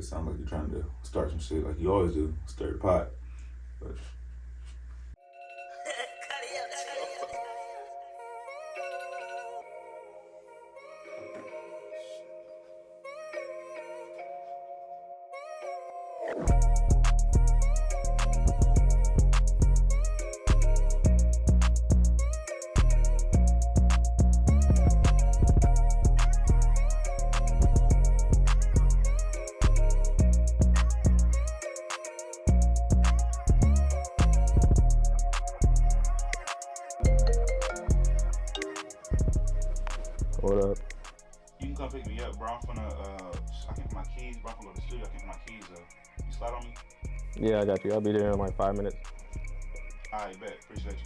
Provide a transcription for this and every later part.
sound like you're trying to start some shit like you always do, stir the pot. But What up? you can come pick me up, bro. I'm finna, I can't put my keys, bro. I'm gonna go to the studio. I can't put my keys up. You slide on me? Yeah, I got you. I'll be there in like 5 minutes. Alright, bet. Appreciate you.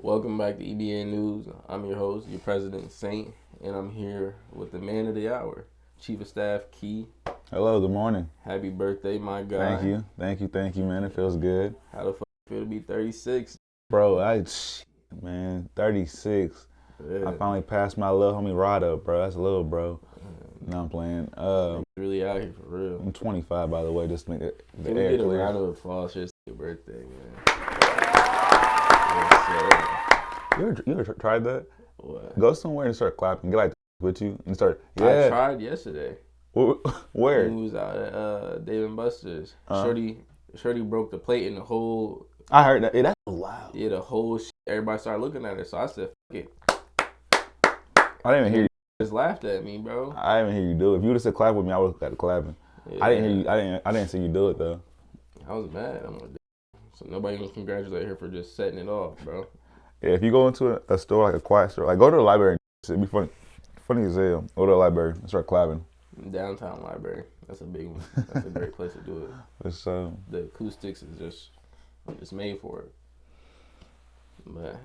Welcome back to EBN News. I'm your host, your president, Saint, and I'm here with the man of the hour, Chief of Staff Key. Hello, good morning. Happy birthday, my guy. Thank you, man. It feels good. How the fuck you feel to be 36? Bro, 36. Yeah. I finally passed my little homie Rod up, bro. That's a little bro. No, I'm playing. Really out here for real. I'm 25, by the way, just to make it the Can we air get a clear. round of applause for your birthday, man? You ever tried that? What? Go somewhere and start clapping. Get like with you and start. I Yeah. tried yesterday. Where? We was out at Dave & Buster's. Shorty broke the plate and the whole. I heard that. Yeah, that was loud. Yeah, the whole shit. Everybody started looking at her, so I said, "Fuck it." I didn't even hear you. Just laughed at me, bro. I didn't hear you do it. If you would have said clap with me, I would have got clapping. Yeah. I didn't hear you. I didn't see you do it though. I was mad. I'm like, so nobody gonna congratulate her for just setting it off, bro. Yeah, if you go into a store, like a quiet store, like go to the library, it'd be funny as hell. Go to the library and start clapping. Downtown library. That's a big one. That's a great place to do it. It's, The acoustics is just made for it. But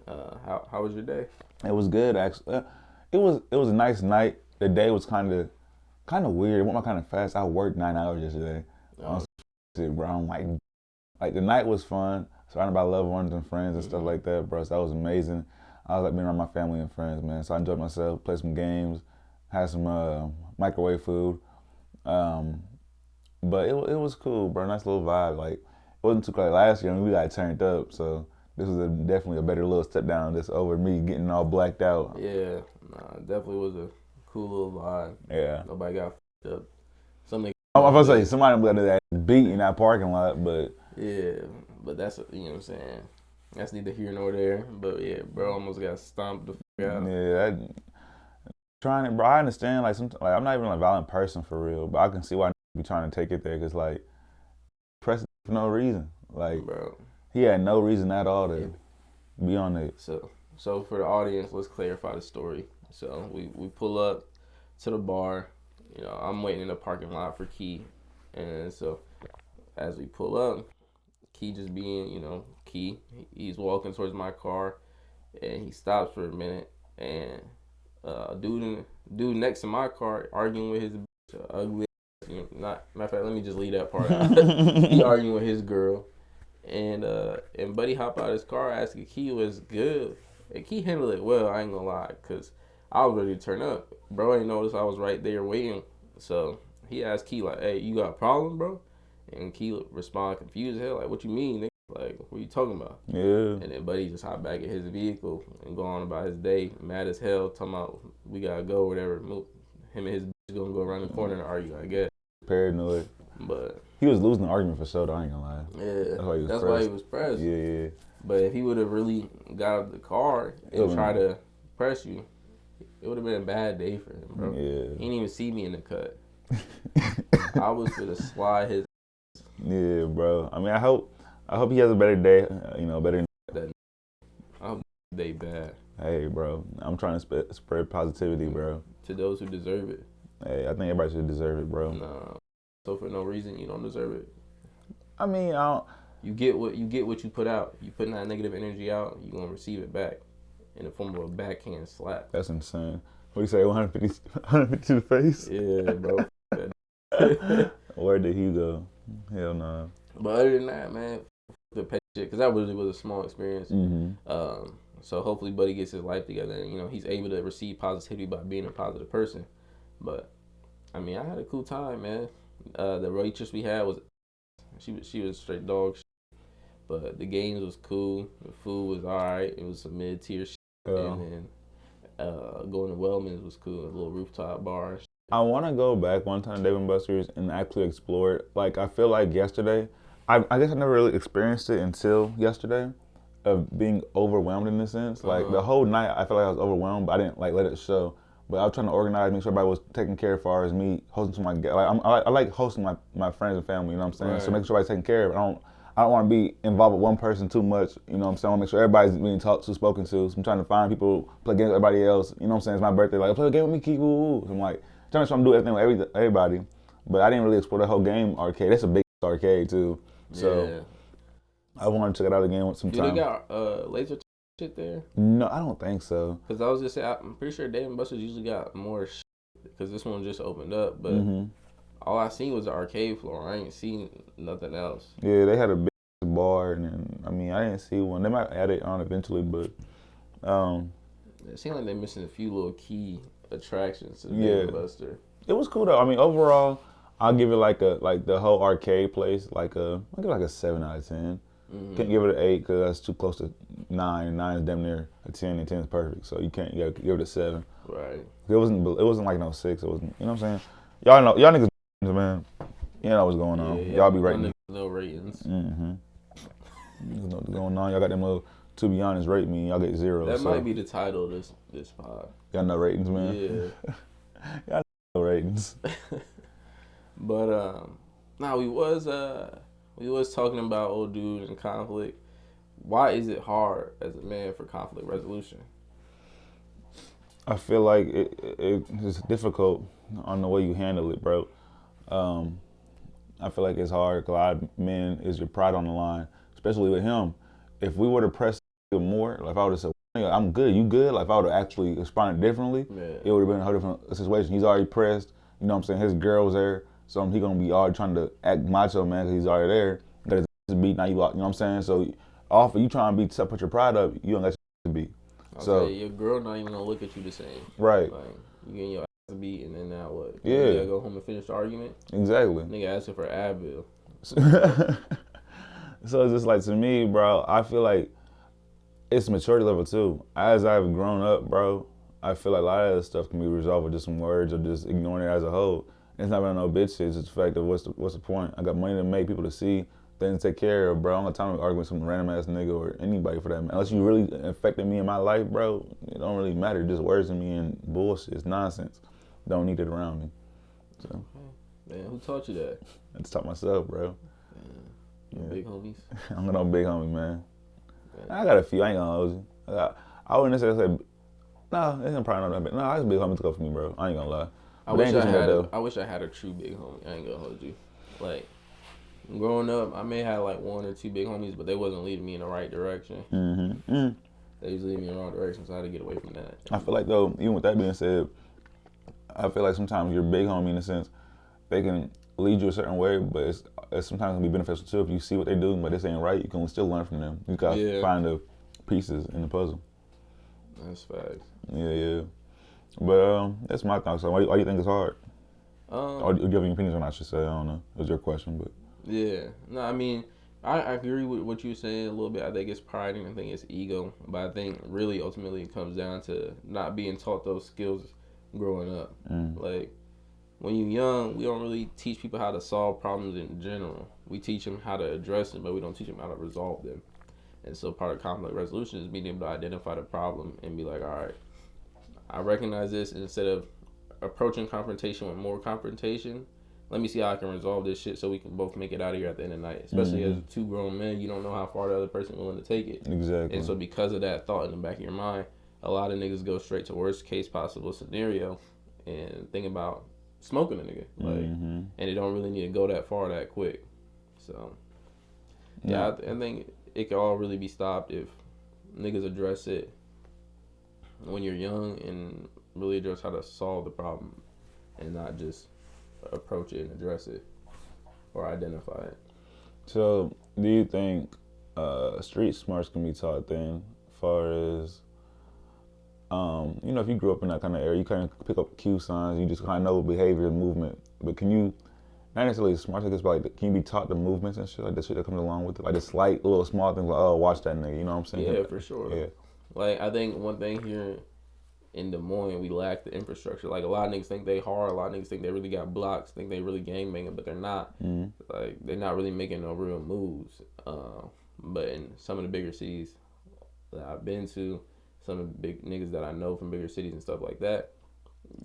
how was your day? It was good actually. It was a nice night. The day was kind of weird. It went kind of fast. I worked 9 hours yesterday. Bro, I'm like the night was fun. Surrounded by loved ones and friends and stuff like that, bro. So that was amazing. I was like being around my family and friends, man. So I enjoyed myself, played some games, had some microwave food. But it was cool, bro. Nice little vibe. Like it wasn't too crazy. Last year we got turned up, so this was definitely a better little step down. Just over me getting all blacked out. Yeah, it definitely was a cool little vibe. Yeah. Nobody got f***ed up. I'm about to say somebody got that beat in that parking lot, but yeah, but that's you know what I'm saying. That's neither here nor there. But yeah, bro, almost got stomped the fuck out. Yeah, trying it, bro. I understand. Like, I'm not even a violent person for real, but I can see why be trying to take it there because like press for no reason. Like, bro, he had no reason at all to be on it. So for the audience, let's clarify the story. So we pull up to the bar. You know, I'm waiting in the parking lot for Key, and so as we pull up, Key just being, you know, Key, he's walking towards my car, and he stops for a minute, and dude next to my car arguing with his ugly, you know, not matter of fact, let me just leave that part out. He arguing with his girl, and Buddy hop out of his car asking Key was good, and Key handled it well. I ain't gonna lie, cause I was ready to turn up. Bro ain't noticed I was right there waiting, so he asked Key like, "Hey, you got a problem, bro?" And Key responded confused as hell, like, "What you mean, nigga? Like, what you talking about?" Yeah. And then Buddy just hopped back in his vehicle and go on about his day, mad as hell, talking about we gotta go, whatever. Him and his bitch gonna go around the corner and argue, I guess. Paranoid. But he was losing the argument for sure, though, I ain't gonna lie. Yeah, that's why he was pressed. Yeah. But if he would have really got out of the car and tried to press you, it would have been a bad day for him, bro. Yeah. He didn't even see me in the cut. I was gonna slide his. Yeah, bro. I mean, I hope he has a better day. You know, better. I hope they bad. Hey, bro. I'm trying to spread positivity, bro. To those who deserve it. Hey, I think everybody should deserve it, bro. Nah. So for no reason, you don't deserve it. I mean, I don't. You get what you put out. You putting that negative energy out, you gonna receive it back in the form of a backhand slap. That's insane. What do you say, 150 to the face? Yeah, bro. Where did he go? Hell no. But other than that, man, the pet shit, because that really was a small experience. Mm-hmm. So hopefully Buddy gets his life together and, you know, he's able to receive positivity by being a positive person. But, I mean, I had a cool time, man. The waitress we had was, she was straight dog shit. But the games was cool. The food was all right. It was some mid-tier shit. And then going to Wellman's was cool. A little rooftop bar and shit. I want to go back one time to Dave & Buster's and actually explore it. Like, I feel like yesterday, I guess I never really experienced it until yesterday, of being overwhelmed in a sense. Like, the whole night, I felt like I was overwhelmed, but I didn't, like, let it show. But I was trying to organize, make sure everybody was taken care of as far as me hosting some like I like hosting my friends and family, you know what I'm saying? Right. So make sure everybody's taken care of. I don't want to be involved with one person too much, you know what I'm saying? I want to make sure everybody's being talked to, spoken to. So I'm trying to find people, play games with everybody else, you know what I'm saying? It's my birthday, like, play a game with me, Keith, woo. So I'm like, trying to do everything with everybody. But I didn't really explore the whole game arcade. That's a big arcade too. So yeah. I wanted to check it out again with some time. Do they got laser shit there? No, I don't think so. Because I was just saying, I'm pretty sure Dave & Buster's usually got more shit because this one just opened up. But all I seen was the arcade floor. I ain't seen nothing else. Yeah, they had a big bar, and then, I mean, I didn't see one. They might add it on eventually, but it seemed like they're missing a few little key attractions to Dave & Buster. It was cool though. I mean, overall, I'll give it like the whole arcade place I'll give it like a 7 out of 10. Can't give it an 8 because that's too close to 9. 9 is damn near a 10, and 10 is perfect. So you gotta give it a 7. Right. It wasn't like no 6. It wasn't. You know what I'm saying? Y'all niggas, man. You know what's going on. Yeah, y'all be rating. Little ratings. You know what's going on. Y'all got them little, to be honest, rate me. Y'all get 0. That might be the title of this pod. Y'all know ratings, man. Yeah. Y'all know ratings. But we was talking about old dudes and conflict. Why is it hard as a man for conflict resolution? I feel like it's difficult on the way you handle it, bro. I feel like it's hard. A lot of men, is your pride on the line, especially with him. If we were to press him more, like if I would have said, I'm good, you good? Like if I would have actually responded differently, it would have been a whole different situation. He's already pressed, you know what I'm saying? His girl's there, so he gonna be already trying to act macho, man, because he's already there. Got his beat, now you know what I'm saying? So off of you trying to be put your pride up, you don't got your beat. So your girl not even gonna look at you the same. Right. Like you getting your ass beat, and then now what? Yeah. You gotta go home and finish the argument. Exactly. Nigga asking for Advil. So it's just like, to me, bro, I feel like it's maturity level too. As I've grown up, bro, I feel like a lot of that stuff can be resolved with just some words or just ignoring it as a whole. It's not about no bitch shit. It's just the fact of what's the point? I got money to make, people to see, things to take care of, bro. I don't got time to argue with some random ass nigga or anybody for that, man. Unless you really affected me in my life, bro, it don't really matter. Just words to me and bullshit. It's nonsense. Don't need it around me. So. Man, who taught you that? I just taught myself, bro. Yeah. Big homies? I'm no big homie, man. I got a few. I ain't gonna hold you. I wouldn't necessarily say, no, it's probably not that big. No, I just big homies to go for me, bro. I ain't gonna lie. I wish I had a true big homie. I ain't gonna hold you. Like, growing up, I may have like 1 or 2 big homies, but they wasn't leading me in the right direction. They was leading me in the wrong direction, so I had to get away from that. I feel like, though, even with that being said, I feel like sometimes your big homie, in a sense, they can lead you a certain way, but it's sometimes can be beneficial too. If you see what they do, but this ain't right, you can still learn from them. You gotta find the pieces in the puzzle. That's facts. Yeah. But that's my thoughts. So why do you think it's hard? Or do you have any opinions on it, I should say? I don't know. It was your question, but. Yeah. No, I mean, I agree with what you were saying a little bit. I think it's pride and I think it's ego. But I think really ultimately it comes down to not being taught those skills growing up. Like, when you're young, we don't really teach people how to solve problems in general. We teach them how to address them, but we don't teach them how to resolve them. And so part of conflict resolution is being able to identify the problem and be like, all right, I recognize this. Instead of approaching confrontation with more confrontation, let me see how I can resolve this shit so we can both make it out of here at the end of the night. Especially as 2 grown men, you don't know how far the other person is willing to take it. Exactly. And so because of that thought in the back of your mind, a lot of niggas go straight to worst case possible scenario and think about smoking a nigga. Like, Mm-hmm. and it don't really need to go that far that quick. So, yeah, I think it can all really be stopped if niggas address it when you're young and really address how to solve the problem and not just approach it and address it or identify it. So, do you think street smarts can be taught then, as far as, you know, if you grew up in that kind of area, you kind of pick up Q signs, you just kind of know behavior and movement, but can you, not necessarily smart, I guess, but like, can you be taught the movements and shit, like the shit that comes along with it, like the slight little small things, like, oh, watch that nigga, you know what I'm saying? Yeah, for sure. Yeah. Like, I think one thing here in Des Moines, we lack the infrastructure. Like, a lot of niggas think they hard, a lot of niggas think they really got blocks, think they really gang banging, but they're not. Mm-hmm. Like, they're not really making no real moves. But in some of the bigger cities that I've been to, some of the big niggas that I know from bigger cities and stuff like that,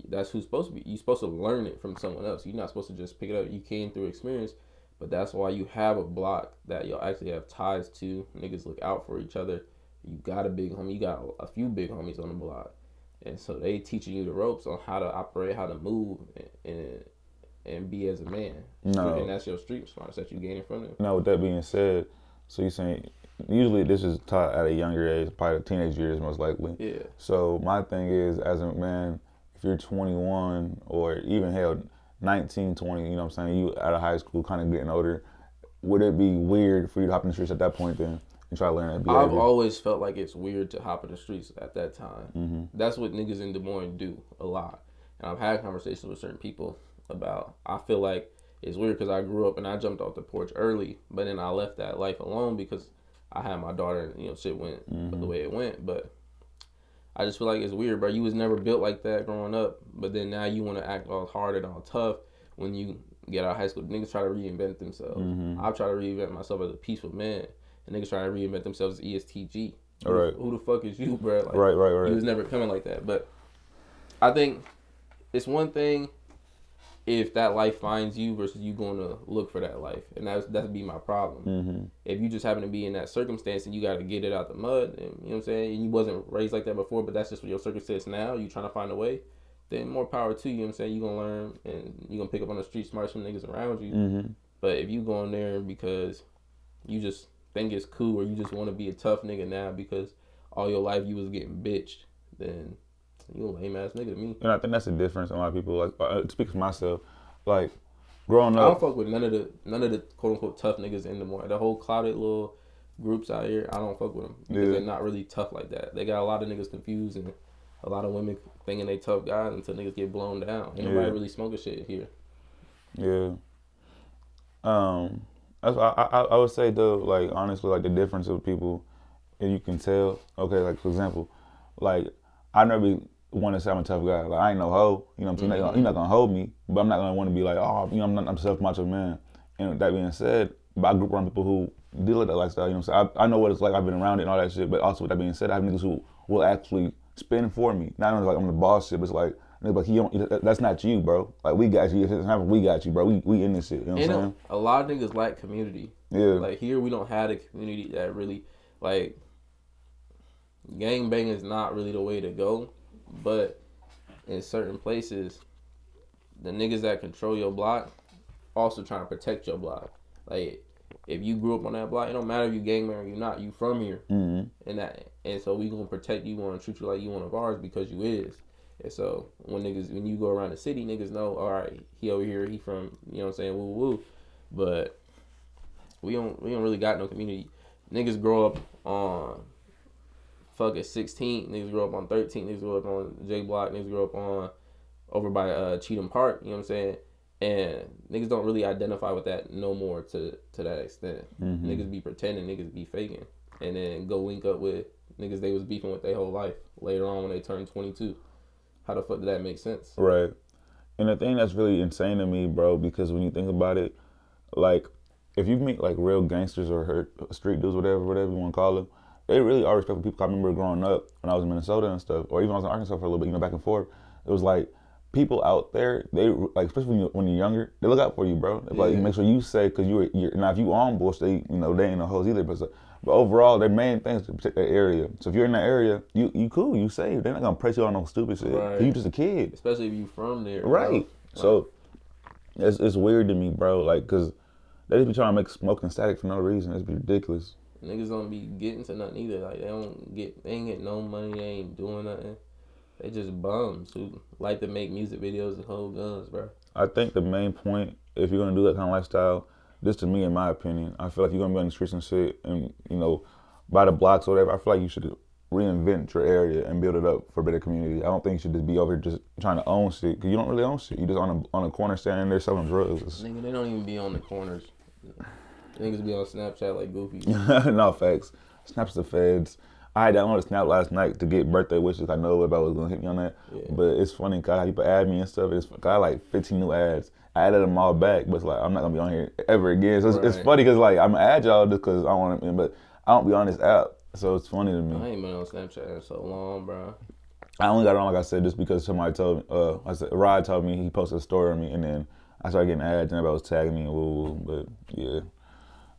that's who's supposed to be. You're supposed to learn it from someone else. You're not supposed to just pick it up. You came through experience, but that's why you have a block that you'll actually have ties to. Niggas look out for each other. You got a big homie. You got a few big homies on the block. And so they teaching you the ropes on how to operate, how to move, and be as a man. No. And that's your street smarts that you gaining from them. Now, with that being said, so you're saying, usually this is taught at a younger age, probably teenage years most likely. Yeah. So my thing is, as a man, if you're 21 or even hell 19, 20, you know what I'm saying, you out of high school, kind of getting older, would it be weird for you to hop in the streets at that point then and try to learn that behavior? I've always felt like it's weird to hop in the streets at that time. Mm-hmm. That's what niggas in Des Moines do a lot. And I've had conversations with certain people about, I feel like it's weird because I grew up and I jumped off the porch early, but then I left that life alone because I had my daughter and, you know, shit went the way it went. But I just feel like it's weird, bro. You was never built like that growing up, but then now you want to act all hard and all tough when you get out of high school. Niggas try to reinvent themselves. I've tried to reinvent myself as a peaceful man, and niggas try to reinvent themselves as ESTG. All right. Who the fuck is you, bro? Like, Right. You was never coming like that. But I think it's one thing if that life finds you versus you going to look for that life, and that'd be my problem. Mm-hmm. If you just happen to be in that circumstance and you got to get it out the mud, and you know what I'm saying, and you wasn't raised like that before, but that's just what your circumstance now, you trying to find a way, then more power to you. You know what I'm saying, you gonna learn and you gonna pick up on the street smarts from niggas around you. Mm-hmm. But if you go in there because you just think it's cool or you just want to be a tough nigga now because all your life you was getting bitched, then you a lame ass nigga to me. And I think that's the difference. A lot of people, like, speak for myself, like, growing I up. don't fuck with none of the quote unquote tough niggas in the morning. The whole clouded little groups out here, I don't fuck with them because they're not really tough like that. They got a lot of niggas confused and a lot of women thinking they tough guys until niggas get blown down. Ain't nobody really smoking shit here. Yeah. I would say though, like, honestly, like, the difference of people, and you can tell. Okay, like, for example, like, I never want to say I'm a tough guy. Like, I ain't no hoe. You know what I'm saying? You're not gonna hold me, but I'm not gonna want to be like, oh, you know, I'm a self macho man. And with that being said, but I grew up around people who deal with that lifestyle. You know what I'm saying? I know what it's like. I've been around it and all that shit. But also with that being said, I have niggas who will actually spin for me. Not only like I'm the boss shit, but it's like, that's not you, bro. Like, we got you. If it's happening, we got you, bro. We in this shit. You know what I'm saying? A lot of niggas lack community. Yeah. Like, here we don't have a community that really, like, gang banging is not really the way to go. But in certain places, the niggas that control your block also trying to protect your block. Like, if you grew up on that block, it don't matter if you gang bang or you not. You from here, and so we gonna protect you. Gonna treat you like you one of ours because you is. And so when you go around the city, niggas know, all right, he over here, he from, you know what I'm saying, woo woo. But we don't really got no community. Niggas grow up on fucking 16, niggas grow up on 13, niggas grow up on J Block, niggas grow up on over by Cheatham Park, you know what I'm saying? And niggas don't really identify with that no more to that extent. Niggas be pretending, niggas be faking, and then go link up with niggas they was beefing with their whole life later on when they turn 22. How the fuck did that make sense? Right. And the thing that's really insane to me, bro, because when you think about it, like, if you meet like real gangsters or street dudes, whatever you want to call them, they really are respectful people. I remember growing up when I was in Minnesota and stuff, or even when I was in Arkansas for a little bit, you know, back and forth. It was like people out there, they like, especially when you're younger, they look out for you, bro. Like, make sure you say, because you're now if you on bullshit, they, you know, they ain't no hoes either. But overall, their main thing is to protect that area. So if you're in that area, you cool, you safe. They're not gonna press you on no stupid shit. Right. You just a kid. Especially if you from there. Right. So it's weird to me, bro. Like, cause they just be trying to make smoking static for no reason. It's ridiculous. Niggas don't be getting to nothing either. Like they ain't getting no money. They ain't doing nothing. They just bums who like to make music videos and hold guns, bro. I think the main point, if you're gonna do that kind of lifestyle, this to me, in my opinion, I feel like you're gonna be on the streets and shit, and by the blocks or whatever. I feel like you should reinvent your area and build it up for a better community. I don't think you should just be over here just trying to own shit, because you don't really own shit. You just on a corner standing there selling drugs. Nigga, they don't even be on the corners. Niggas be on Snapchat like goofy. No, facts. Snaps the feds. I downloaded Snap last night to get birthday wishes. I know everybody was gonna hit me on that, but it's funny because people add me and stuff. It's got like 15 new ads. I added them all back, but it's like I'm not gonna be on here ever again. So it's funny because like I'm gonna add y'all just because I want to, but I don't be on this app. So it's funny to me. I ain't been on Snapchat in so long, bro. I only got it on, like I said, just because somebody told me. Rod told me, he posted a story on me, and then I started getting ads, and everybody was tagging me and woo. But yeah,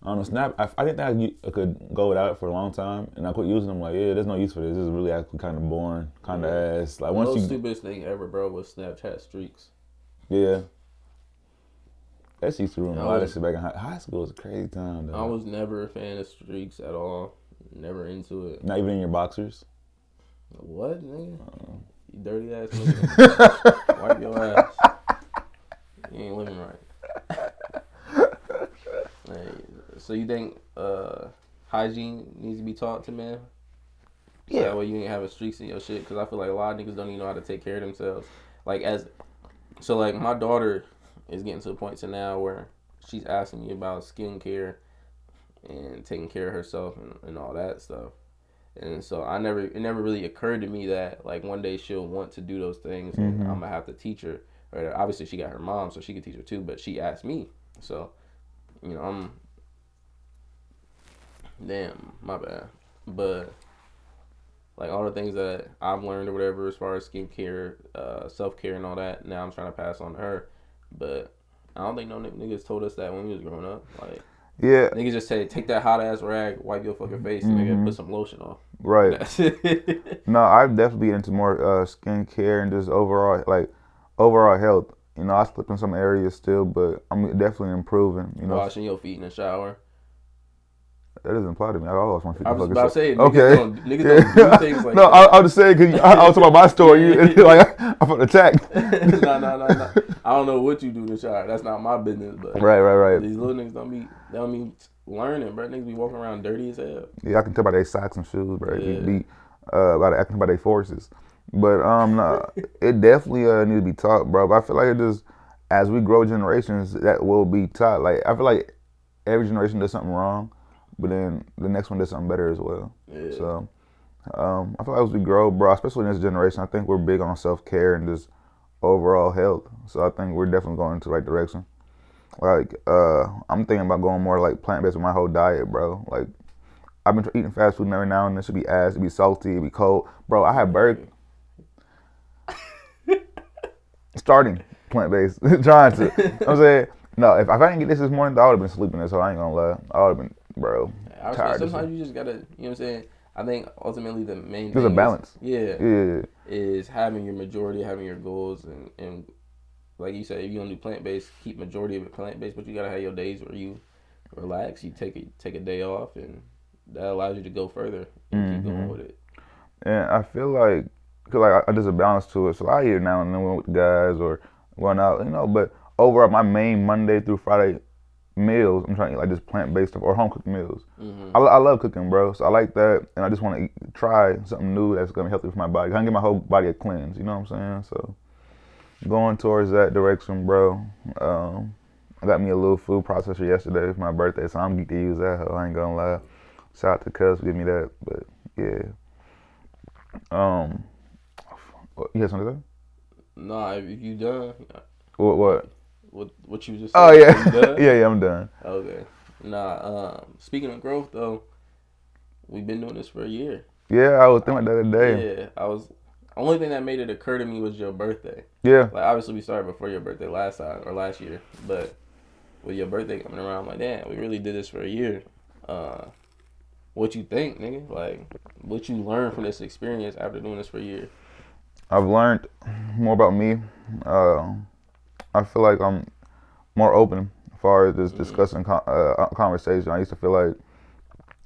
I don't know. Snap. I didn't think I could go without it for a long time, and I quit using them. Like, yeah, there's no use for this. This is really actually kind of boring, kind of ass. Like the stupidest thing ever, bro, was Snapchat streaks. Yeah. That shit threw a lot of shit back in high school. Was a crazy time, though. I was never a fan of streaks at all. Never into it. Not even in your boxers? What, nigga? You dirty ass nigga. Wipe your ass. You ain't living right. Hey, so you think hygiene needs to be taught to men? So that way you ain't having streaks in your shit? Because I feel like a lot of niggas don't even know how to take care of themselves. Like, my daughter is getting to a point to now where she's asking me about skincare and taking care of herself and all that stuff. And so it never really occurred to me that like one day she'll want to do those things and I'm gonna have to teach her. Or obviously she got her mom, so she could teach her too, but she asked me. So, damn, my bad. But like all the things that I've learned or whatever as far as skincare, self-care and all that, now I'm trying to pass on to her. But I don't think no niggas told us that when we was growing up. Like, yeah, niggas just say, take that hot ass rag, wipe your fucking face, and nigga put some lotion on. Right. That's it. No, I've definitely into more skincare and just overall health. I slip in some areas still, but I'm definitely improving. Washing your feet in the shower. That doesn't apply to me. I always want to I was about to say, okay. Niggas don't do things like no, that. I was just saying because I was talking about my story. You like I'm attacked. No. I don't know what you do in the shower. That's not my business. But right. These little niggas don't be learning, bro. Niggas be walking around dirty as hell. Yeah, I can tell by their socks and shoes, bro. Yeah. I can tell by their forces. But no, it definitely needs to be taught, bro. But I feel like it just as we grow generations, that will be taught. Like I feel like every generation does something wrong, but then the next one does something better as well. Yeah. So I feel like as we grow, bro, especially in this generation, I think we're big on self-care and just overall health. So I think we're definitely going in the right direction. Like, I'm thinking about going more like plant-based with my whole diet, bro. Like, I've been eating fast food every now and then. It should be ass, it be salty, it be cold. Bro, I had burger. Starting plant-based, trying to. I'm saying, no, if I didn't get this morning, I would have been sleeping this, so I ain't gonna lie. I would have been, bro, tired. Sometimes you just gotta, you know what I'm saying? I think ultimately the main thing there's a balance. Is having your majority, having your goals, and like you said, if you gonna do plant-based, keep majority of it plant-based, but you gotta have your days where you relax, you take a day off, and that allows you to go further and keep going with it. And I feel like, cause there's a balance to it, so I eat now and then with the guys or going out, but overall my main Monday through Friday meals, I'm trying to eat like just plant-based stuff or home-cooked meals. I love cooking, bro, so I like that, and I just want to try something new that's gonna be healthy for my body. I can get my whole body a cleanse, you know what I'm saying? So going towards that direction, bro. I got me a little food processor yesterday for my birthday, so I'm geeked to use that. I ain't gonna lie. Shout out to Cuz for giving me that, but yeah. You had something to say? Nah, if you done. What? What you just said? Oh yeah, yeah, I'm done. Okay. Nah. Speaking of growth though, we've been doing this for a year. Yeah, I was thinking about that today. Yeah, only thing that made it occur to me was your birthday. Yeah. Like obviously we started before your birthday last year, but with your birthday coming around, I'm like, damn, we really did this for a year. What you think, nigga? Like, what you learned from this experience after doing this for a year? I've learned more about me. I feel like I'm more open as far as this discussing conversation. I used to feel like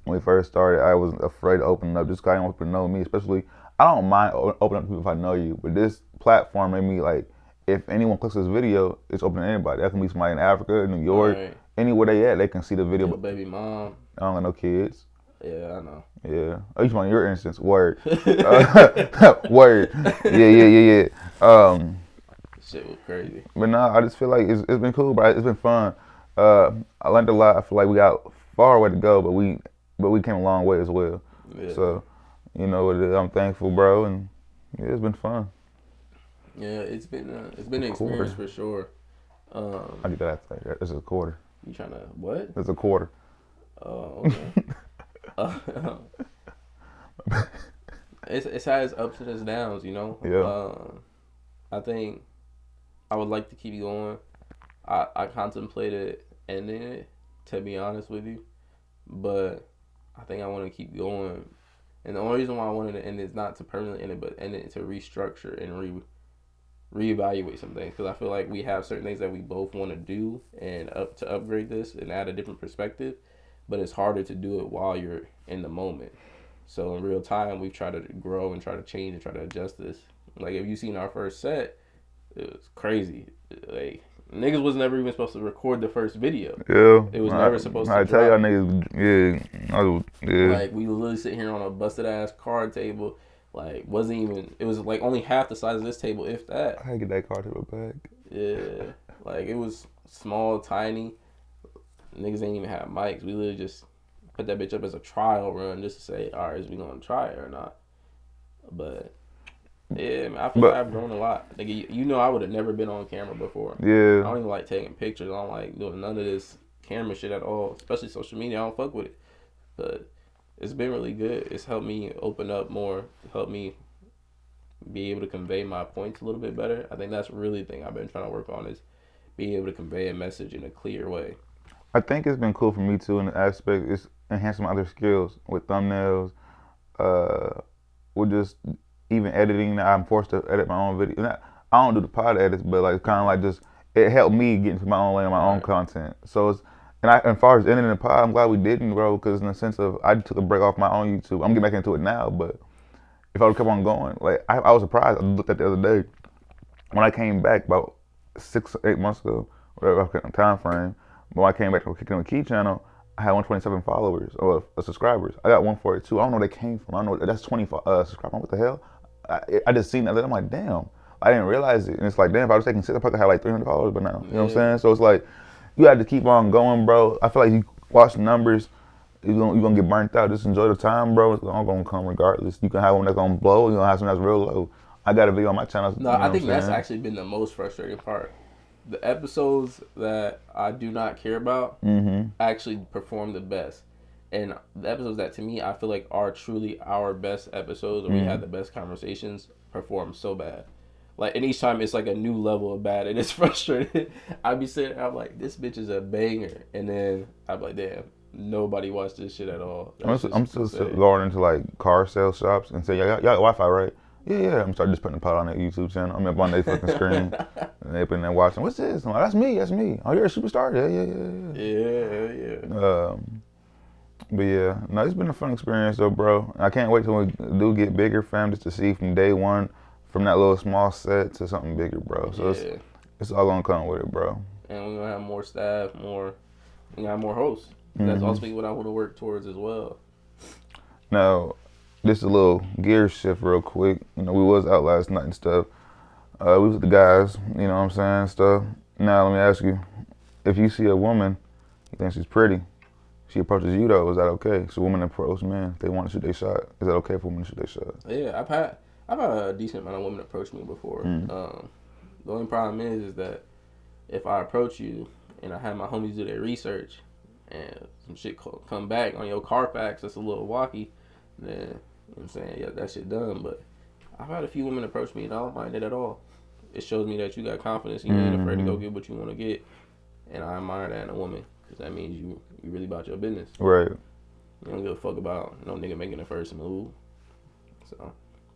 when we first started, I was afraid to open up just because I didn't want people to know me. Especially, I don't mind opening up to people if I know you, but this platform made me like, if anyone clicks this video, it's open to anybody. That can be somebody in Africa, New York, anywhere they at, they can see the video. Your baby mom. I don't got no kids. Yeah, I know. Yeah. Oh, you talking your instance? Word. Word. Yeah. Shit was crazy. But no, I just feel like it's been cool, bro. It's been fun. I learned a lot. I feel like we got far way to go, but we came a long way as well. Yeah. So, you know what it is. I'm thankful, bro, and yeah, it's been fun. Yeah, it's been an experience for sure. I get that. It's a quarter. You trying to what? It's a quarter. Oh, okay. It's had its ups and its downs, you know. Yeah. I think I would like to keep going. I contemplated ending it, to be honest with you, but I think I want to keep going. And the only reason why I wanted to end it is not to permanently end it, but end it to restructure and reevaluate some things, because I feel like we have certain things that we both want to do and to upgrade this and add a different perspective, but it's harder to do it while you're in the moment. So in real time, we've tried to grow and try to change and try to adjust this. Like, if you seen our first set, it was crazy. Like, niggas was never even supposed to record the first video. Yeah. It was never supposed to I tell drop. y'all niggas, yeah. Like, we literally sit here on a busted ass card table. Like, wasn't even, it was like only half the size of this table, if that. I had to get that card table back. Yeah. Like, it was small, tiny. Niggas ain't even have mics. We literally just put that bitch up as a trial run just to say, all right, is we gonna try it or not? But yeah, man, I feel like I've grown a lot. Like, you know, I would have never been on camera before. Yeah. I don't even like taking pictures. I don't like doing none of this camera shit at all, especially social media. I don't fuck with it. But it's been really good. It's helped me open up more, helped me be able to convey my points a little bit better. I think that's really the thing I've been trying to work on, is being able to convey a message in a clear way. I think it's been cool for me too in the aspect it's enhancing my other skills with thumbnails, with just even editing. I'm forced to edit my own video. I don't do the pod edits, but like kind of like just it helped me get into my own lane, my own content. So it's and as far as editing the pod, I'm glad we didn't, bro, because in the sense of I took a break off my own YouTube. I'm getting back into it now, but if I would kept on going, like I was surprised. I looked at the other day when I came back about 6 or 8 months ago, whatever time frame. When I came back to Kicking on the Key channel, I had 127 followers or subscribers. I got 142. I don't know where they came from. I don't know. That's 20 subscribers. What the hell? I just seen that. I'm like, damn. I didn't realize it. And it's like, damn, if I was taking 6, I probably had like 300 followers by now. You know what I'm saying? So it's like, you had to keep on going, bro. I feel like you watch the numbers, you're gonna get burnt out. Just enjoy the time, bro. It's all gonna come regardless. You can have one that's gonna blow, you're gonna have something that's real low. I got a video on my channel. No, I think that's actually been the most frustrating part. The episodes that I do not care about actually perform the best. And the episodes that, to me, I feel like are truly our best episodes, or we had the best conversations, perform so bad. Like, and each time it's like a new level of bad, and it's frustrating. I'd be sitting there, I'm like, this bitch is a banger. And then I'm like, damn, nobody watched this shit at all. I'm still going into like car sales shops and say, y'all got Wi-Fi, right? Yeah. I'm starting just putting the pot on their YouTube channel. I'm up on their fucking screen. And they putting there watching, what's this? I'm like, that's me. Oh, you're a superstar? Yeah. But yeah, no, it's been a fun experience though, bro. I can't wait till we do get bigger, fam, just to see from day one, from that little small set to something bigger, bro. So it's all gonna come with it, bro. And we're gonna have more staff, we gonna have more hosts. That's also what I want to work towards as well. Now, this is a little gear shift real quick. You know, we was out last night and stuff. We was with the guys, you know what I'm saying, stuff. Now, let me ask you, if you see a woman, you think she's pretty, she approaches you though, is that okay? So women approach men, if they want to shoot their shot, is that okay for women to shoot their shot? Yeah, I've had a decent amount of women approach me before. The only problem is that if I approach you and I have my homies do their research and some shit come back on your Carfax that's a little wacky, then, you know what I'm saying, yeah, that shit done. But I've had a few women approach me and I don't mind it at all. It shows me that you got confidence, you ain't afraid to go get what you want to get. And I admire that in a woman, because that means you really about your business. Right. You don't give a fuck about no nigga making the first move. So,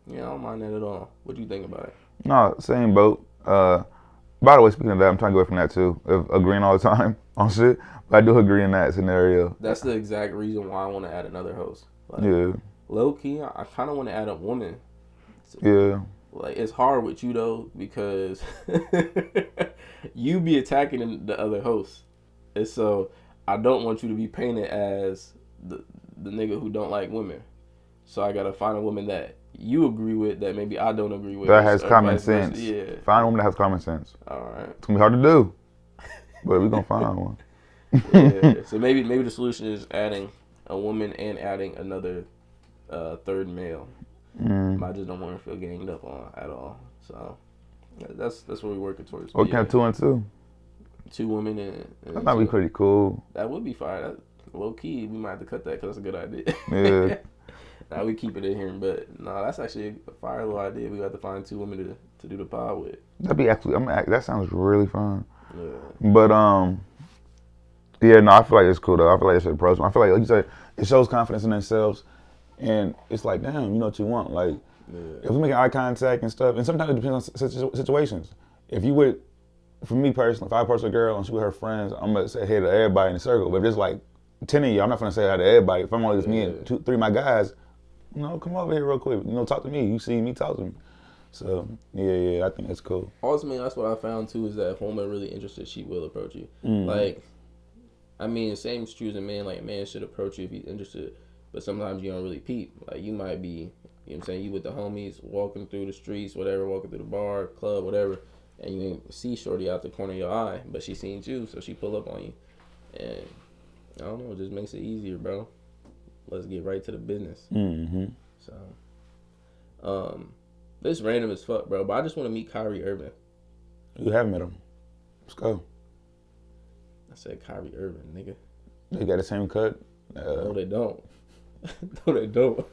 yeah, I don't mind that at all. What do you think about it? No, same boat. By the way, speaking of that, I'm trying to get away from that too. Of agreeing all the time on shit, but I do agree in that scenario. That's the exact reason why I want to add another host. Like, Yeah. Low key, I kind of want to add a woman. Yeah. Like, it's hard with you though because you be attacking the other host, and so I don't want you to be painted as the nigga who don't like women. So I gotta find a woman that you agree with that maybe I don't agree with. That has common sense. Yeah. Find a woman that has common sense. All right. It's gonna be hard to do, but we're gonna find one. Yeah. So maybe the solution is adding a woman and adding another third male. I just don't want to feel ganged up on at all. So that's what we're working towards. Or we can have 2 and 2. 2 women and That might be pretty cool. That would be fine. Low key, we might have to cut that because that's a good idea. Yeah. Now we keep it in here, but no, that's actually a fire little idea. We got to find 2 women to do the pod with. That'd be actually. That sounds really fun. Yeah. But yeah, no, I feel like it's cool though. I feel like it's an approach. I feel like you said, it shows confidence in themselves, and it's like, damn, you know what you want. Like, if we make eye contact and stuff, and sometimes it depends on situations. If you would, for me personally, if I approach a girl and she with her friends, I'm gonna say hey to everybody in the circle. But if there's like 10 of you, I'm not gonna say hi to everybody. If I'm only just me and 2, 3 of my guys, you know, come over here real quick. You know, talk to me. You see me, talk to me. So yeah, I think that's cool. Ultimately, that's what I found too, is that if a woman really interested, she will approach you. Like, I mean, the same is true as a man. Like, a man should approach you if he's interested, but sometimes you don't really peep. Like, you might be, you know what I'm saying, you with the homies, walking through the streets, whatever, walking through the bar, club, whatever, and you ain't see shorty out the corner of your eye, but she seen you, so she pull up on you. And I don't know, it just makes it easier, bro. Let's get right to the business. So, this random as fuck, bro, but I just want to meet Kyrie Irving. You haven't met him. Let's go. I said Kyrie Irving, nigga. They got the same cut? No, they don't. No, they don't.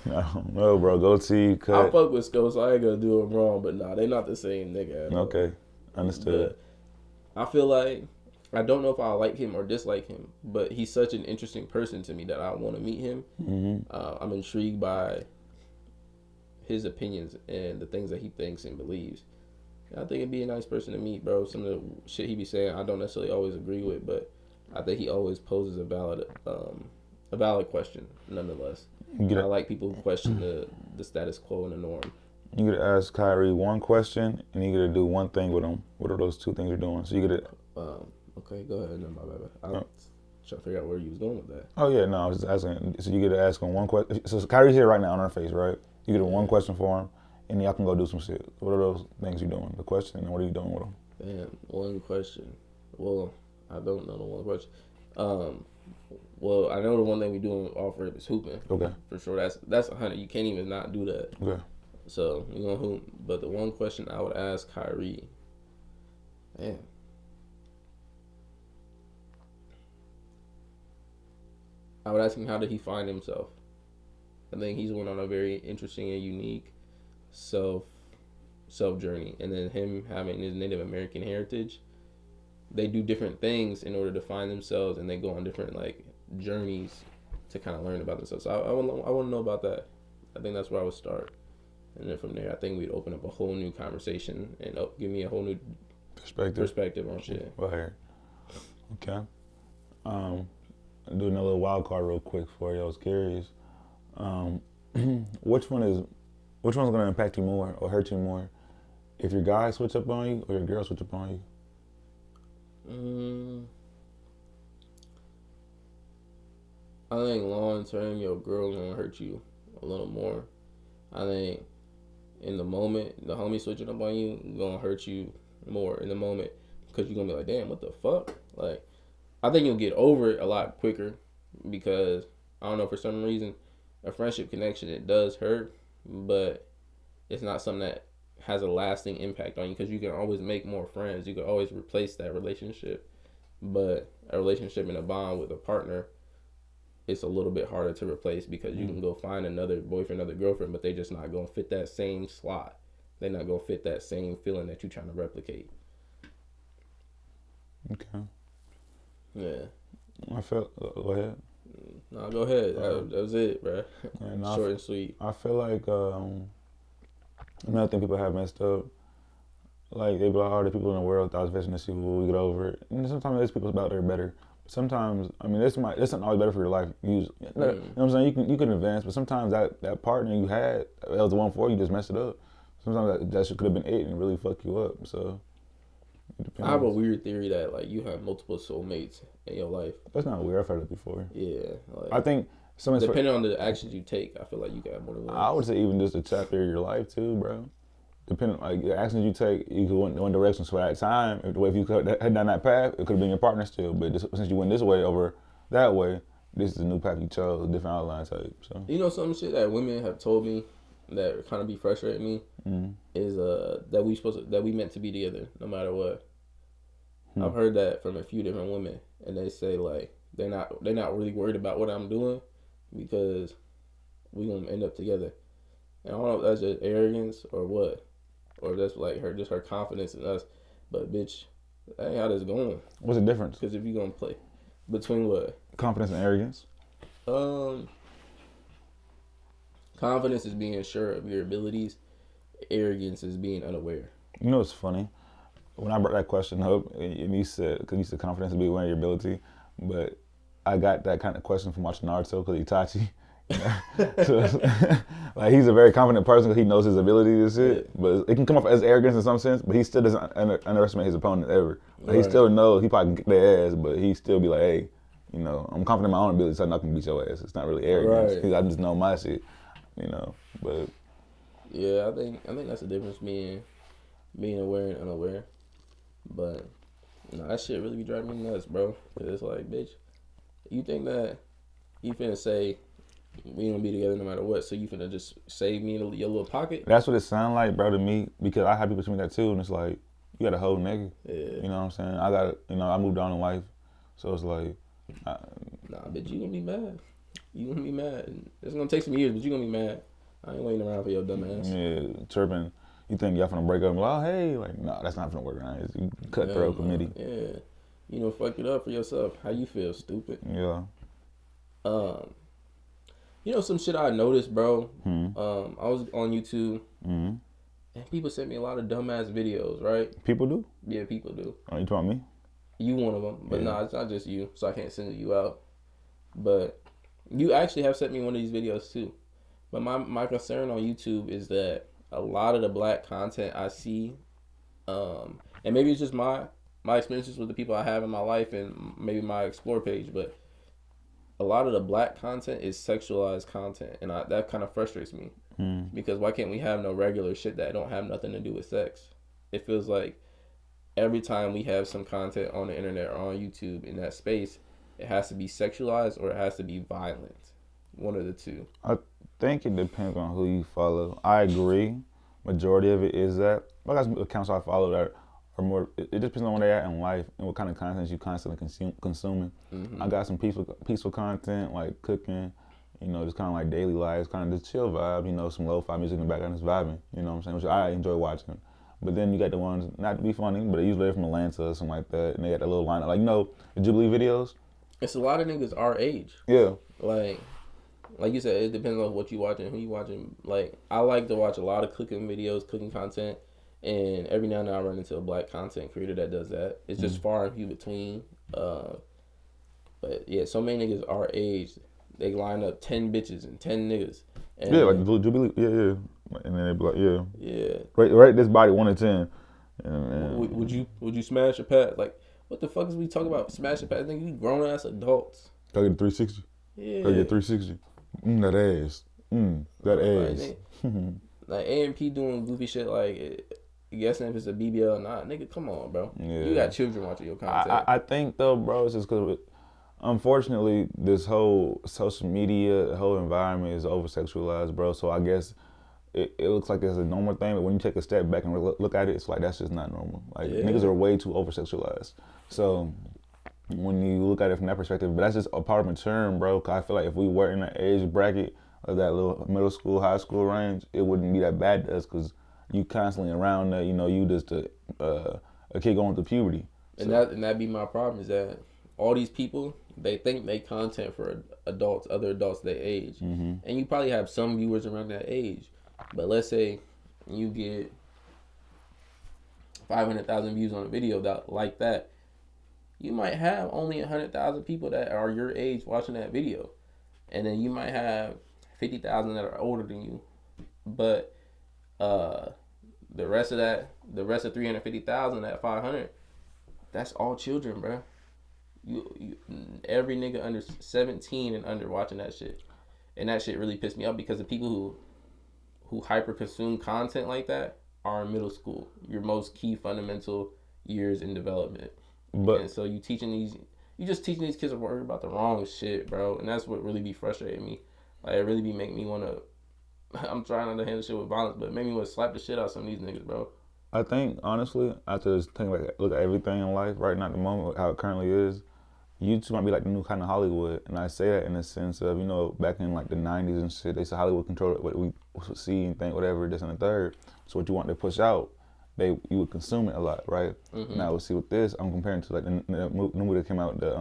I don't know, bro. Goatee, cut. I fuck with Sco, so I ain't gonna do him wrong, but nah, they not the same nigga at all. Okay, understood. But I feel like, I don't know if I like him or dislike him, but he's such an interesting person to me that I want to meet him. I'm intrigued by his opinions and the things that he thinks and believes. I think it'd be a nice person to meet, bro. Some of the shit he be saying, I don't necessarily always agree with, but I think he always poses a valid question, nonetheless. I like people who question the status quo and the norm. You gotta ask Kyrie one question, and you gotta do one thing with him. What are those 2 things you're doing? So you gotta. Okay, go ahead. No, my bad. I'm trying to figure out where you was going with that. Oh yeah, no, I was just asking. So you gotta ask him one question. So Kyrie's here right now on our face, right? You get one question for him, and y'all can go do some shit. What are those things you're doing? The question, and what are you doing with them? Damn, one question. Well, I don't know the one question. Well, I know the one thing we do off rip is hooping. Okay. For sure, that's 100. You can't even not do that. Okay. So you gonna hoop. But the one question I would ask Kyrie, man. I would ask him, how did he find himself? I think he's went on a very interesting and unique self journey. And then him having his Native American heritage, they do different things in order to find themselves, and they go on different like journeys to kind of learn about themselves. So I want to know about that. I think that's where I would start, and then from there, I think we'd open up a whole new conversation and give me a whole new perspective on shit. Right. Okay. Doing a little wild card real quick for you. I was curious. Which one's gonna impact you more or hurt you more? If your guy switch up on you or your girl switch up on you? I think long term, your girl gonna hurt you a little more. I think in the moment, the homie switching up on you gonna hurt you more in the moment, because you're gonna be like, damn, what the fuck? Like, I think you'll get over it a lot quicker, because I don't know, for some reason, a friendship connection, it does hurt, but it's not something that has a lasting impact on you, because you can always make more friends. You can always replace that relationship. But a relationship and a bond with a partner, it's a little bit harder to replace, because you can go find another boyfriend, another girlfriend, but they just not going to fit that same slot. They're not going to fit that same feeling that you're trying to replicate. Okay. Yeah. I felt. Go ahead. No, go ahead. That was it, bro. Yeah, Short and sweet. I feel like another thing people have messed up. Like they be like, oh, the people in the world thought fishing to see what we get over it. And sometimes there's people out there better. Sometimes, I mean, this not always better for your life. You know what I'm saying? You can advance, but sometimes that partner you had, that was the one for you, just messed it up. Sometimes that shit could have been it and really fuck you up. So it depends. I have a weird theory that like you have multiple soulmates in your life. That's not weird. I've heard it before. Yeah, like, I think depending on the actions you take, I feel like you got more than one. I would say even just a chapter of your life too, bro. Depending like the actions you take, you could went one direction. So at that time, if you had done that path, it could have been your partner still. But since you went this way over that way, this is a new path you chose, a different outline type. So you know some shit that women have told me that kind of be frustrating me is that we meant to be together no matter what. I've heard that from a few different women, and they say like they're not really worried about what I'm doing because we gonna end up together. And I don't know if that's just arrogance or what, or that's like her confidence in us. But bitch, that ain't how this going. What's the difference? Because if you gonna play between what? Confidence and arrogance. Confidence is being sure of your abilities. Arrogance is being unaware. You know what's funny? When I brought that question up, and you said, because you said confidence is being aware of your ability, but I got that kind of question from watching Naruto because Itachi. So, like he's a very confident person because he knows his abilities and shit. But it can come off as arrogance in some sense. But he still doesn't underestimate his opponent ever. Like, he still knows he probably can kick their ass, but he still be like, hey, you know, I'm confident in my own abilities, so I'm not gonna beat your ass. It's not really arrogance because I just know my shit, you know. But yeah, I think that's the difference being aware and unaware. But that shit really be driving me nuts, bro. Cause it's like, bitch, you think that you finna say we gonna be together no matter what, so you finna just save me in your little pocket? That's what it sound like, bro, to me, because I have people tell me that too, and it's like, you got a whole nigga. Yeah. You know what I'm saying? I got, I moved on in life, so it's like, nah, bitch, you gonna be mad. You gonna be mad. It's gonna take some years, but you gonna be mad. I ain't waiting around for your dumb ass. Yeah, chirping. You think y'all finna break up and be like, oh, hey, like, no, that's not finna work around. It's cutthroat committee. Yeah. You know, fuck it up for yourself. How you feel, stupid? Yeah. You know some shit I noticed, bro? I was on YouTube, and people sent me a lot of dumbass videos, right? People do? Yeah, people do. Oh, you talking me? You one of them. But nah, it's not just you, so I can't single you out. But you actually have sent me one of these videos, too. But my concern on YouTube is that a lot of the black content I see, and maybe it's just my experiences with the people I have in my life and maybe my explore page, but a lot of the black content is sexualized content, and that kind of frustrates me because why can't we have no regular shit that don't have nothing to do with sex? It feels like every time we have some content on the internet or on YouTube in that space, it has to be sexualized or it has to be violent. One of the two. I think it depends on who you follow. I agree. Majority of it is that. I got some accounts I follow that are more. It just depends on where they're at in life and what kind of content you constantly consuming. I got some peaceful content like cooking, just kind of like daily lives, kind of just chill vibe. Some lo-fi music in the background, just vibing. You know what I'm saying? Which I enjoy watching. But then you got the ones not to be funny, but they usually from Atlanta or something like that, and they got that little line like the Jubilee videos. It's a lot of niggas our age. Yeah. Like you said, it depends on what you watching, who you watching. Like, I like to watch a lot of cooking videos, cooking content, and every now and then I run into a black content creator that does that. It's just far and few between. But yeah, so many niggas our age, they line up 10 bitches and 10 niggas. And yeah, like the Jubilee, yeah. And then they be like, yeah. Yeah. Rate this body 1 to 10. And Would you smash a pad? Like, what the fuck is we talking about? Smash a pad? Nigga, we grown ass adults. Go get 360. Yeah. Go get 360. That ass. That ass. Like A&P doing goofy shit like guessing if it's a BBL or not. Nigga, come on, bro. Yeah. You got children watching your content. I think though, bro, it's just because unfortunately this whole social media, the whole environment is over sexualized, bro. So I guess it looks like it's a normal thing, but when you take a step back and look at it, it's like that's just not normal. Like niggas are way too over sexualized. So when you look at it from that perspective, but that's just a part of maturing, bro. Cause I feel like if we were in the age bracket of that little middle school, high school range, it wouldn't be that bad to us because you constantly around that, you just a kid going through puberty. And that be my problem is that all these people, they think they content for adults, other adults their age. And you probably have some viewers around that age. But let's say you get 500,000 views on a video like that, you might have only 100,000 people that are your age watching that video, and then you might have 50,000 that are older than you, but the rest of 350,000, that 500, that's all children, bro. You every nigga under 17 and under watching that shit, and that shit really pissed me off because the people who hyper consume content like that are in middle school, your most key fundamental years in development. But and so you just teaching these kids to worry about the wrong shit, bro. And that's what really be frustrating me. Like, it really be making me want to. I'm trying not to handle shit with violence, but it made me want to slap the shit out of some of these niggas, bro. I think, honestly, after just thinking like, look at everything in life right now at the moment, how it currently is, YouTube might be like the new kind of Hollywood. And I say that in the sense of, back in like the 90s and shit, they said Hollywood controlled what we see and think, whatever, this and the third. So what you want to push out, you would consume it a lot, right? Mm-hmm. Now we'll see with this, I'm comparing to like the new movie that came out, the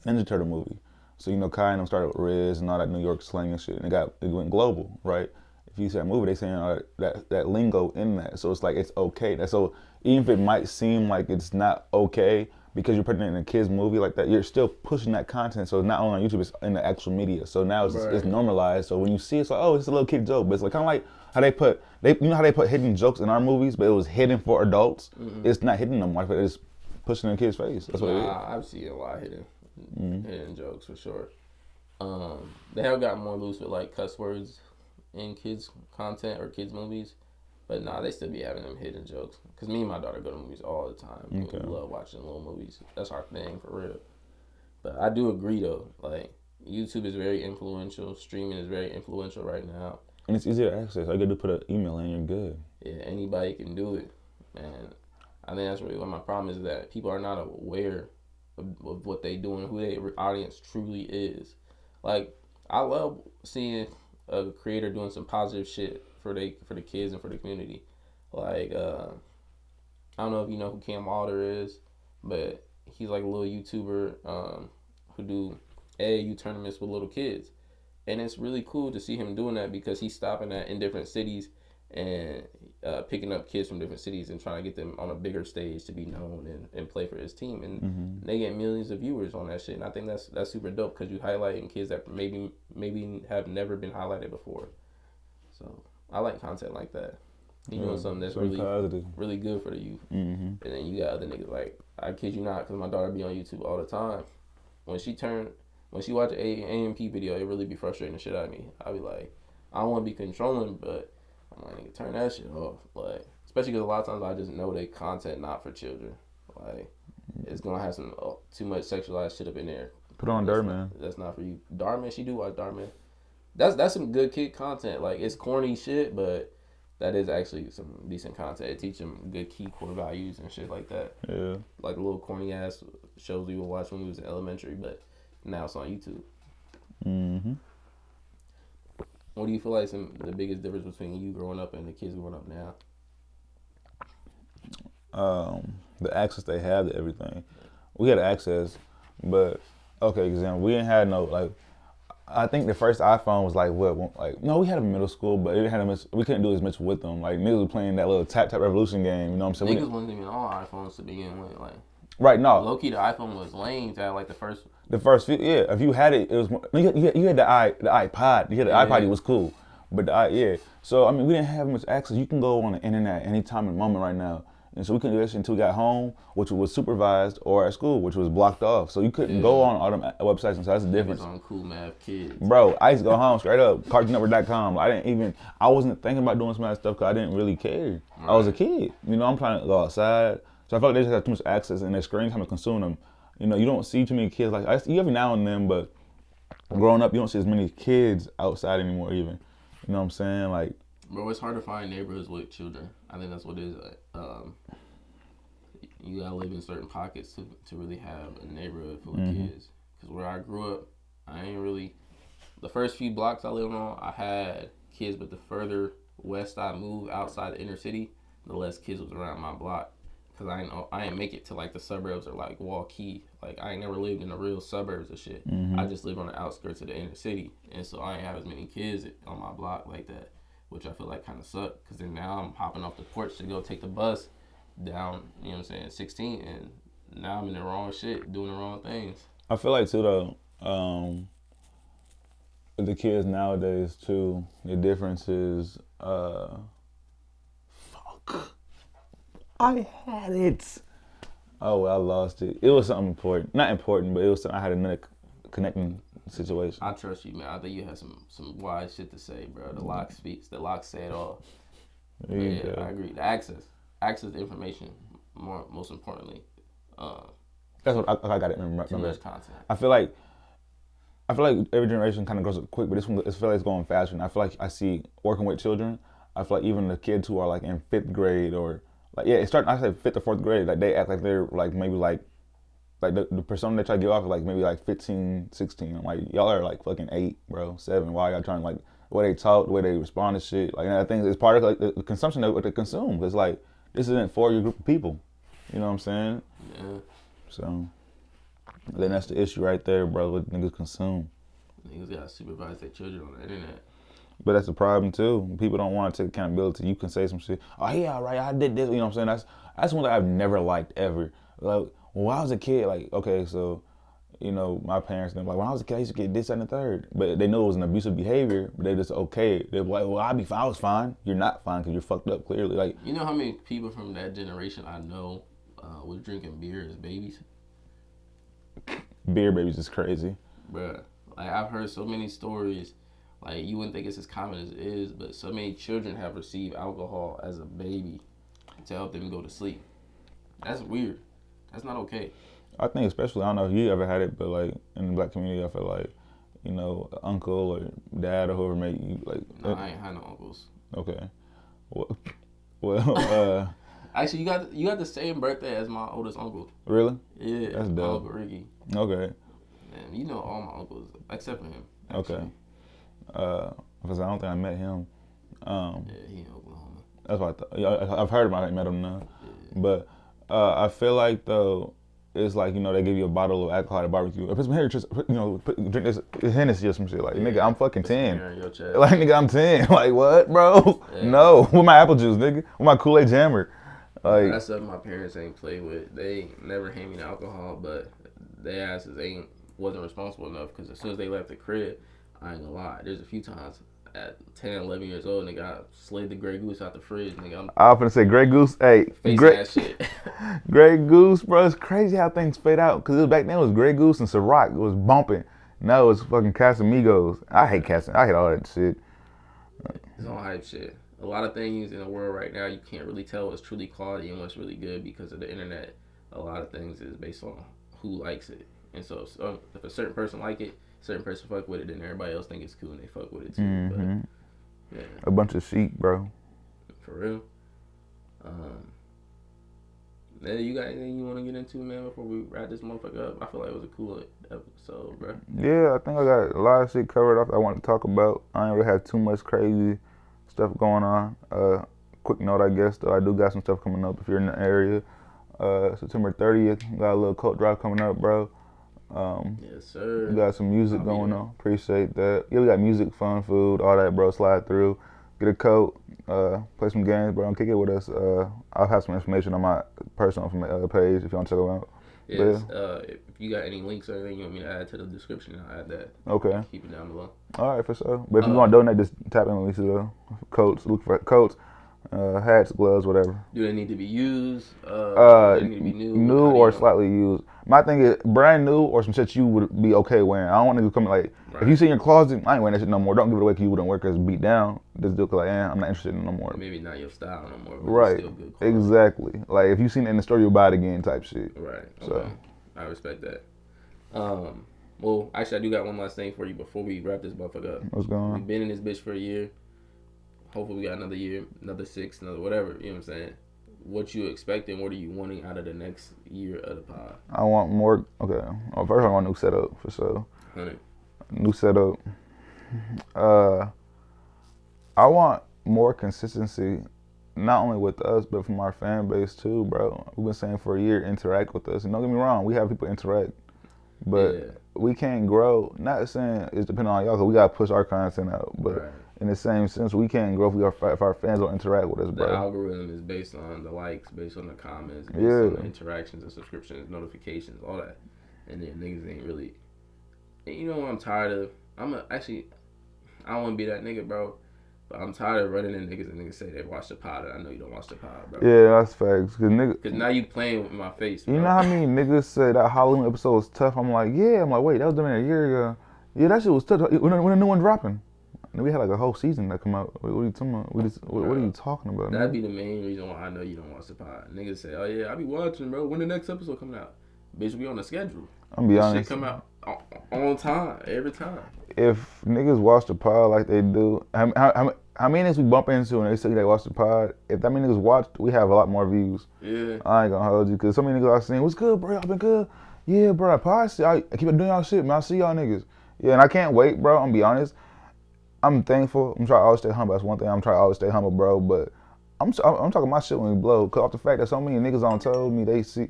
Ninja Turtle movie. So, Kai and them started with Riz and all that New York slang and shit, and it went global, right? If you see that movie, they saying that lingo in that. So it's like, it's okay. So even if it might seem like it's not okay because you're putting it in a kid's movie like that, you're still pushing that content. So it's not only on YouTube, it's in the actual media. So now it's normalized. So when you see it, it's like, oh, it's a little kid joke. But it's like kind of like how they put hidden jokes in our movies, but it was hidden for adults. Mm-hmm. It's not hidden no more. It's pushing in a kid's face. That's what it is. I've seen a lot of hidden jokes for sure. They have gotten more loose with like cuss words in kids content or kids movies, but they still be having them hidden jokes. Cause me and my daughter go to movies all the time. Okay. We love watching little movies. That's our thing for real. But I do agree though, like YouTube is very influential. Streaming is very influential right now. And it's easy to access. All you gotta do put an email in, you're good. Yeah, anybody can do it. And I think that's really what my problem is, that people are not aware of what they do and who their audience truly is. Like, I love seeing a creator doing some positive shit for the kids and for the community. Like, I don't know if you know who Cam Wilder is, but he's like a little YouTuber who do AAU tournaments with little kids. And it's really cool to see him doing that because he's stopping in different cities and picking up kids from different cities and trying to get them on a bigger stage to be known and play for his team. And they get millions of viewers on that shit. And I think that's super dope because you're highlighting kids that maybe have never been highlighted before. So I like content like that. You're doing something that's really good for the youth. Mm-hmm. And then you got other niggas like, I kid you not, because my daughter be on YouTube all the time. When she watch an AMP video, it really be frustrating the shit out of me. I be like, I don't want to be controlling, but I'm like, nigga, turn that shit off. Like, especially because a lot of times I just know they content not for children. Like, it's gonna have some too much sexualized shit up in there. Put on Darman. That's not for you. Darman, she do watch Darman. That's some good kid content. Like, it's corny shit, but that is actually some decent content. It teach them good key core values and shit like that. Yeah. Like the little corny ass shows we would watch when we was in elementary, but now it's on YouTube. Mm-hmm. What do you feel like the biggest difference between you growing up and the kids growing up now? The access they have to everything. We had access, but okay, example, we didn't have no like. I think the first iPhone was no, we had it in middle school, but we couldn't do as much with them. Like, niggas were playing that little Tap Revolution game, you know what I'm saying? Niggas wasn't even on iPhones to begin with, like. Right, no. Low key, the iPhone was lame to have like the first few, yeah. If you had it, it was you had the iPod. You had the iPod, it was cool, but yeah. So I mean, we didn't have much access. You can go on the internet any time in the moment right now. And so we couldn't do that shit until we got home, which was supervised, or at school, which was blocked off. So you couldn't go on all them websites, and so that's the difference. On Cool Math Kids. Bro, I used to go home straight up, cartoonnetwork.com. I wasn't thinking about doing some of that stuff because I didn't really care. Right. I was a kid. I'm trying to go outside. So I felt like they just have too much access and their screen time to consume them. You don't see too many kids. Like, you every now and then, but growing up, you don't see as many kids outside anymore even. You know what I'm saying? Like, bro, it's hard to find neighborhoods with children. I think that's what it is. You gotta live in certain pockets to really have a neighborhood full of kids. Because where I grew up, the first few blocks I lived on, I had kids, but the further west I moved outside the inner city, the less kids was around my block. Because I ain't make it to like the suburbs or like Waukee. Like, I ain't never lived in the real suburbs and shit. I just lived on the outskirts of the inner city. And so I ain't have as many kids on my block like that, which I feel like kind of sucked. Because then now I'm hopping off the porch to go take the bus down, you know what I'm saying, 16, and now I'm in the wrong shit, doing the wrong things. I feel like too though, with the kids nowadays too, the difference is, fuck, I had it. Oh, well, I lost it. It was something important, not important, but it was something I had another connecting situation. I trust you, man. I think you have some wise shit to say, bro. The lock speaks. The lock say it all. Yeah, I agree. The access to information, most importantly. That's what I got it. Too much content. I feel like every generation kind of grows up quick, but this one, I feel like it's going faster. And I feel like I see working with children. I feel like even the kids who are like in 5th grade or like, yeah, it started. I say 5th or 4th grade. Like they act like they're like maybe like the persona they try to give off is like maybe like 15, 16. I'm like, y'all are like fucking 8, bro, 7. Why y'all trying to like the way they talk, the way they respond to shit? Like, and I think it's part of like the consumption of what they consume. It's like this isn't for your group of people. You know what I'm saying? Yeah. So then that's the issue right there, bro. What niggas consume. Niggas gotta supervise their children on the internet. But that's the problem too. People don't want to take accountability. You can say some shit. Oh yeah, right. I did this. You know what I'm saying? That's one that I've never liked ever. Like when I was a kid, like okay, so you know my parents them like when I was a kid I used to get this and the third, but they know it was an abusive behavior. But they just okay. They're like, well, I was fine. You're not fine because you're fucked up clearly. Like you know how many people from that generation I know was drinking beer as babies? Beer babies is crazy, bruh. Like I've heard so many stories. Like, you wouldn't think it's as common as it is, but so many children have received alcohol as a baby to help them go to sleep. That's weird. That's not okay. I think especially, I don't know if you ever had it, but like in the black community, I feel like, you know, uncle or dad or whoever made you like. No, I ain't had no uncles. Okay. Well, actually, you got the same birthday as my oldest uncle. Really? Yeah. That's dope. My Uncle Ricky. Okay. And you know all my uncles except for him. Actually. Okay. Because I don't think I met him. Yeah, he in Oklahoma. That's what I thought. Yeah, I've heard about it. I met him now. Yeah. But I feel like though it's like, you know, they give you a bottle of alcohol at barbecue. If it's here, just you know, drink this Hennessy or some shit. Like nigga, I'm fucking 10. Like nigga, I'm 10. Like what, bro? Yeah. No, with my apple juice, nigga. With my Kool-Aid jammer. Like that's something my parents ain't play with. They never hand me the alcohol, but their asses wasn't responsible enough because as soon as they left the crib, I ain't gonna lie, there's a few times at 10, 11 years old, nigga, I slid the Grey Goose out the fridge, nigga. I was gonna say Grey Goose, hey, that shit. Grey Goose, bro, it's crazy how things fade out. Cause back then it was Grey Goose and Ciroc, it was bumping. Now it's fucking Casamigos. I hate all that shit. It's all hype shit. A lot of things in the world right now, you can't really tell what's truly quality and what's really good because of the internet. A lot of things is based on who likes it. And so if a certain person like it, certain person fuck with it, then everybody else think it's cool and they fuck with it too. Mm-hmm. But, yeah. A bunch of sheep, bro. For real. Man, you got anything you want to get into, man, before we wrap this motherfucker up? I feel like it was a cool episode, bro. Yeah, I think I got a lot of shit covered up I want to talk about. I ain't really have too much crazy stuff going on. Quick note, I guess, though, I do got some stuff coming up if you're in the area. September 30th, got a little coat drop coming up, bro. Yes, sir. We got some music going on. Appreciate that. Yeah, we got music, fun, food, all that, bro. Slide through. Get a coat. Play some games, bro. Kick it with us. I'll have some information on my personal page if you want to check them out. Yes. If you got any links or anything you want me to add to the description, I'll add that. Okay. Keep it down below. All right, for sure. But if you want to donate, just tap in with Lisa, though. Coats. Look for coats. Hats, gloves, whatever. Do they need to be used? Do they need to be new? New or slightly used. My thing is brand new or some shit you would be okay wearing. I don't want to come like, right. If you see in your closet, I ain't wearing that shit no more. Don't give it away because you wouldn't wear because it's beat down. Just do it because I'm not interested in it no more. Maybe not your style no more. But right. It's still good quality. Exactly. Like if you seen it in the store, you'll buy it again type shit. Right. Okay. So I respect that. Well, actually, I do got one last thing for you before we wrap this motherfucker up. What's going on? We've been in this bitch for a year. Hopefully we got another year, another 6, another whatever. You know what I'm saying? What you expecting? What are you wanting out of the next year of the pod? I want more. Okay. First I want a new setup for sure. 100. New setup. I want more consistency, not only with us, but from our fan base too, bro. We've been saying for a year, interact with us. And don't get me wrong, we have people interact, but we can't grow. Not saying it's depending on y'all, because we got to push our content out. But in the same sense, we can't grow if our fans don't interact with us, The bro. algorithm is based on the likes, based on the comments, based Yeah. on the interactions and subscriptions, notifications, all that. And then niggas ain't really. And you know what I'm tired of? I don't want to be that nigga, bro. But I'm tired of running in niggas and niggas say they watch the pod and I know you don't watch the pod, bro. Yeah, that's facts. Cause now you playing with my face, bro. You know how many niggas say that Halloween episode was tough? I'm like, yeah. I'm like, wait, that was done a year ago. Yeah, that shit was tough. When the new one dropping? And we had like a whole season that come out. What are you talking about? What are you talking about? That'd be the main reason why I know you don't watch the pod. Niggas say, oh yeah, I be watching, bro. When the next episode coming out? Bitch, we on the schedule. I'm be This honest. shit come out on time, every time. If niggas watch the pod like they do, how many niggas we bump into and they say they watch the pod? If that many niggas watched, we have a lot more views. Yeah. I ain't gonna hold you, cause so many niggas I seen, what's good, bro? Y'all been good? Yeah, bro. Pod, I keep doing y'all shit, man. I see y'all niggas. Yeah, and I can't wait, bro. I'm gonna be honest. I'm thankful. I'm trying to always stay humble. That's one thing. I'm trying to always stay humble, bro. But I'm talking my shit when we blow. Cause off the fact that so many niggas on told me they see.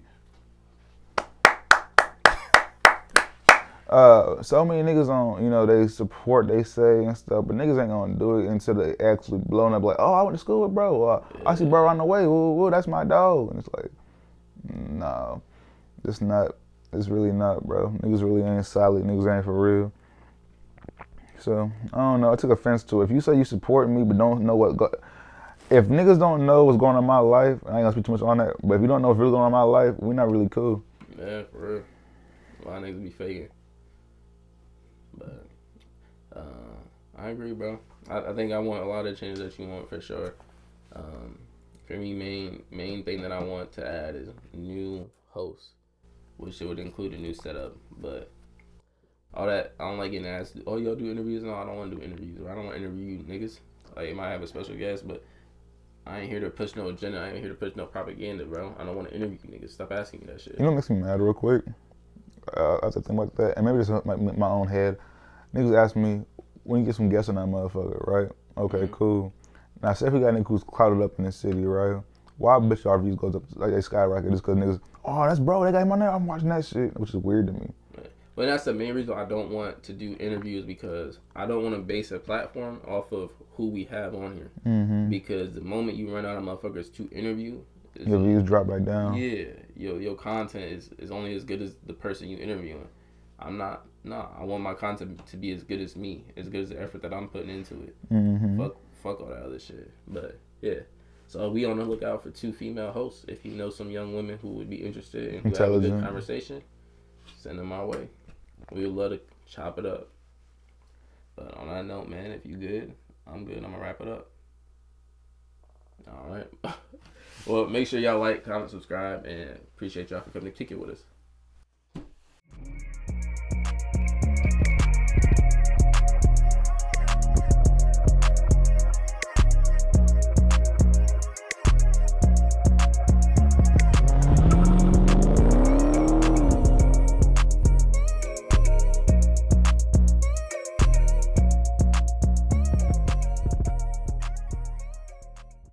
So many niggas on, you know, they support, they say and stuff, but niggas ain't gonna do it until they actually blown up. Like, oh, I went to school with bro. I see bro on the way. Woo, that's my dog. And it's like, no, it's not. It's really not, bro. Niggas really ain't solid. Niggas ain't for real. So I don't know. I took offense to it. If you say you support me but don't know if niggas don't know what's going on in my life, I ain't gonna speak too much on that. But if you don't know what's really going on in my life, we not really cool. Yeah, for real. A lot of niggas be faking. But I agree, bro. I think I want a lot of changes that you want for sure. For me, main thing that I want to add is new hosts, which it would include a new setup. But all that, I don't like getting asked, oh, y'all do interviews? No, I don't want to do interviews. I don't want to interview niggas. Like, it might have a special guest, but I ain't here to push no agenda. I ain't here to push no propaganda, bro. I don't want to interview niggas. Stop asking me that shit. You know what makes me mad real quick? I have to think about that. And maybe it's my own head. Niggas ask me, when you get some guests on that motherfucker, right? Okay, cool. Now, say if we got niggas who's clouded up in the city, right? Why bitch our views goes up, like they skyrocket just because niggas, oh, that's bro, they got him on there, I'm watching that shit, which is weird to me. But that's the main reason I don't want to do interviews, because I don't want to base a platform off of who we have on here. Mm-hmm. Because the moment you run out of motherfuckers to interview, your views drop right down. Yeah, your content is only as good as the person you interviewing. I want my content to be as good as me, as good as the effort that I'm putting into it. Mm-hmm. Fuck all that other shit. But yeah, so we on the lookout for 2 female hosts. If you know some young women who would be interested and who have a good conversation, send them our way. We would love to chop it up. But on that note, man, if you good, I'm good. I'm gonna wrap it up. All right. Well, make sure y'all like, comment, subscribe, and appreciate y'all for coming to kick it with us.